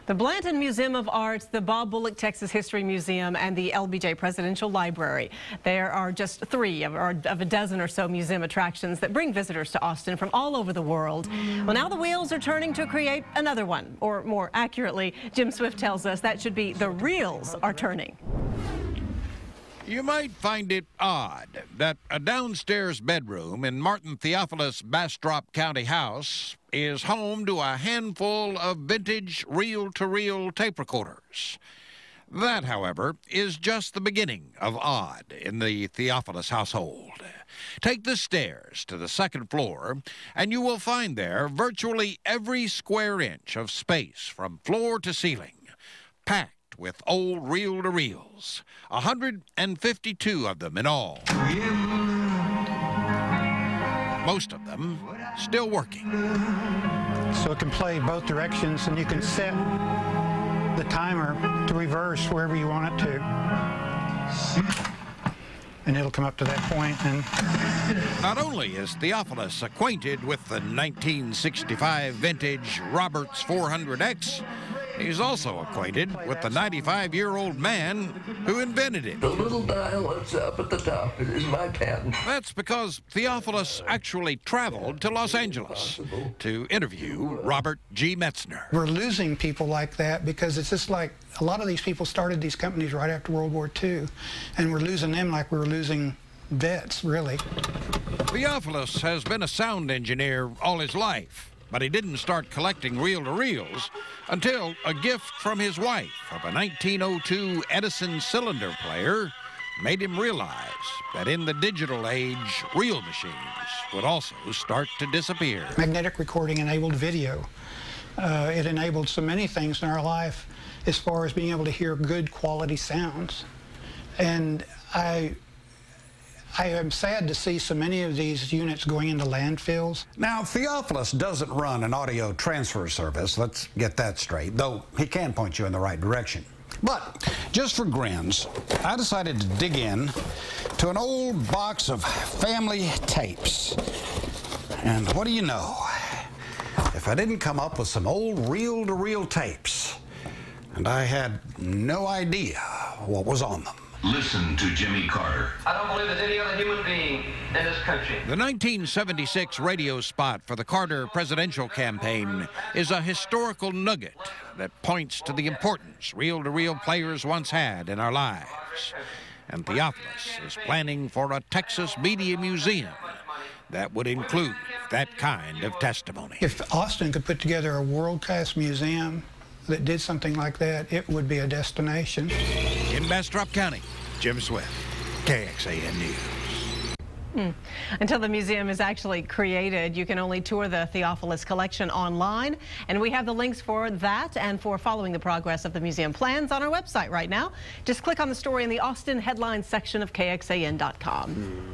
The Blanton Museum of Art, the Bob Bullock Texas History Museum, and the LBJ Presidential Library. There are just three of a dozen or so museum attractions that bring visitors to Austin from all over the world. Well, now the wheels are turning to create another one, or more accurately, Jim Swift tells us that should be the reels are turning. You might find it odd that a downstairs bedroom in Martin Theophilus' Bastrop County house is home to a handful of vintage reel-to-reel tape recorders. That, however, is just the beginning of odd in the Theophilus household. Take the stairs to the second floor, and you will find there virtually every square inch of space from floor to ceiling, packed with old reel-to-reels, 152 of them in all. Most of them still working. So it can play both directions, and you can set the timer to reverse wherever you want it to. And it'll come up to that point. And not only is Theophilus acquainted with the 1965 vintage Roberts 400X, he's also acquainted with the 95-year-old man who invented it. The little dial that's up at the top, it is my patent. That's because Theophilus actually traveled to Los Angeles to interview Robert G. Metzner. we're losing people like that because it's just like a lot of these people started these companies right after World War II, and we're losing them like we were losing vets, really. Theophilus has been a sound engineer all his life, but he didn't start collecting reel-to-reels until a gift from his wife of a 1902 Edison cylinder player made him realize that in the digital age, reel machines would also start to disappear. Magnetic recording enabled video. It enabled so many things in our life as far as being able to hear good quality sounds. And I am sad to see so many of these units going into landfills. Now, Theophilus doesn't run an audio transfer service, let's get that straight, though he can point you in the right direction. But just for grins, I decided to dig in to an old box of family tapes. And what do you know? If I didn't come up with some old reel-to-reel tapes, and I had no idea what was on them. Listen to Jimmy Carter. I don't believe there's any other human being in this country. The 1976 radio spot for the Carter presidential campaign is a historical nugget that points to the importance reel-to-reel players once had in our lives. And Theophilus is planning for a Texas media museum that would include that kind of testimony. If Austin could put together a world-class museum that did something like that, it would be a destination. In Bastrop County, Jim Swift, KXAN News. Until the museum is actually created, you can only tour the Theophilus collection online. And we have the links for that and for following the progress of the museum plans on our website right now. Just click on the story in the Austin headlines section of KXAN.com.